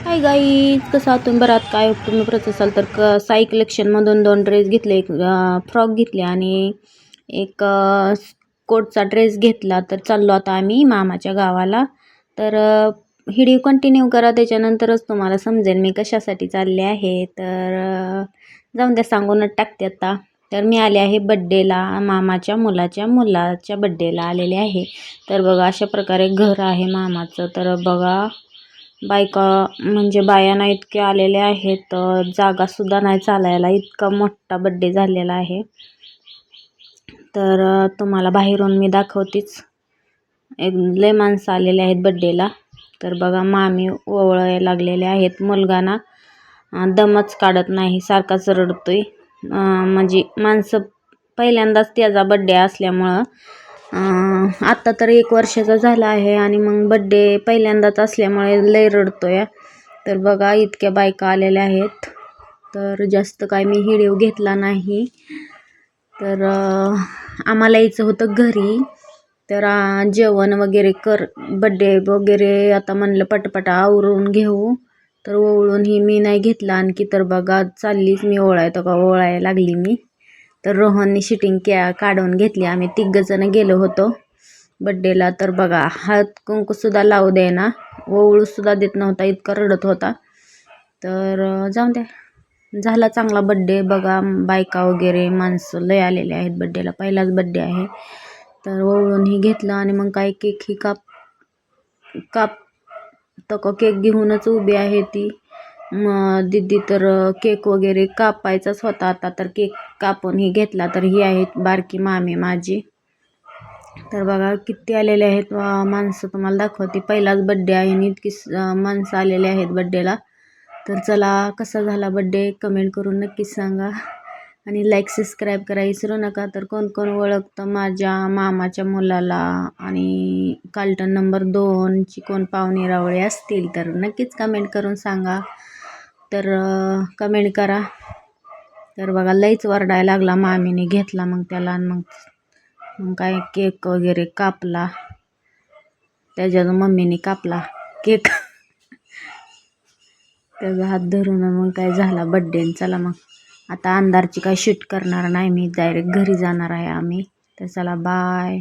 Hi guys, कसं आहात तुम्ही? बरात काय तुम्ही परत असाल तर साई कलेक्शनमधून 2 ड्रेस घेतले. एक फ्रॉक घेतले आणि एक कोटचा ड्रेस घेतला. तर चाललो आता आम्ही मामाच्या गावाला. तर व्हिडिओ कंटिन्यू करा, त्याच्यानंतरच तुम्हाला समजेल मी कशासाठी चालले आहे. तर जाऊन द्या, सांगूनच टाकते आता. तर मी आले आहे बड्डेला, मामाच्या मुलाच्या बड्डेला आलेले आहे. तर बघा, अशा प्रकारे घर आहे मामाचं. तर बघा, बायका म्हणजे बायाना इतके आलेले आहेत, जागासुद्धा नाही चालायला, इतका मोठा बड्डे झालेला आहे. तर तुम्हाला बाहेरून मी दाखवतेच. एक लय माणसं आलेले आहेत बड्डेला. तर बघा, मामी ओवळायला लागलेले आहेत. मुलगा ना दमच काढत नाही, सारखाच रडतोय. म्हणजे माणसं पहिल्यांदाच त्याचा बड्डे असल्यामुळं आत्ता तर 1 वर्षाचा झाला आहे आणि मग बड्डे पहिल्यांदाच असल्यामुळे लय रडतोय. तर बघा, इतक्या बायका आलेल्या आहेत. तर जास्त काय मी व्हिडिओ घेतला नाही. तर आम्हाला यायचं होतं घरी. तर जेवण वगैरे बड्डे वगैरे आता म्हणलं पटपट आवरून घेऊ. तर ओवळूनही मी नाही घेतला आणखी. तर बघा, चाललीच मी ओवळायला लागली मी. तर रोहननी शूटिंग काढून घेतली. आम्ही 3 जण गेलो होतो बड्डेला. तर बघा, हळद कुंकूसुद्धा लावू दे ना, ओवळूसुद्धा देत नव्हता, इतका रडत होता. तर जाऊन द्या, झाला चांगला बड्डे. बघा, बायका वगैरे माणसं लय आलेले आहेत बड्डेला, पहिलाच बड्डे आहे. तर ओवळूनही घेतलं आणि मग काय केक ही तक केक घेऊनच उभी आहे ती दीदी. तर केक वगैरे कापायचाच होता आता, तर केक कापूनही घेतला. तर ही आहे बारकी मामी माझी. तर बघा, किती आलेले आहेत माणसं, तुम्हाला दाखवते. पहिलाच बड्डे आहे आणि इतकी माणसं आलेले आहेत बड्डेला. तर चला, कसा झाला बड्डे कमेंट करून नक्कीच सांगा आणि लाईक सबस्क्राईब करायला विसरू नका. तर कोण कोण ओळखतं माझ्या मामाच्या मुलाला आणि कार्टन नंबर 2ची कोण पाहुणे रावळे असतील तर नक्कीच कमेंट करून सांगा. तर कमेंट करा. तर बघा, लईच वरडायला लागला. मामीने घेतला मग त्याला आणि मग काय केक वगैरे कापला. त्याच्या मम्मीने कापला केक त्याचा हात धरून. मग काय झाला बड्डे. चला मग, आता अंधारची काय शूट करणार नाही मी, डायरेक्ट घरी जाणार आहे आम्ही. तर चला, बाय.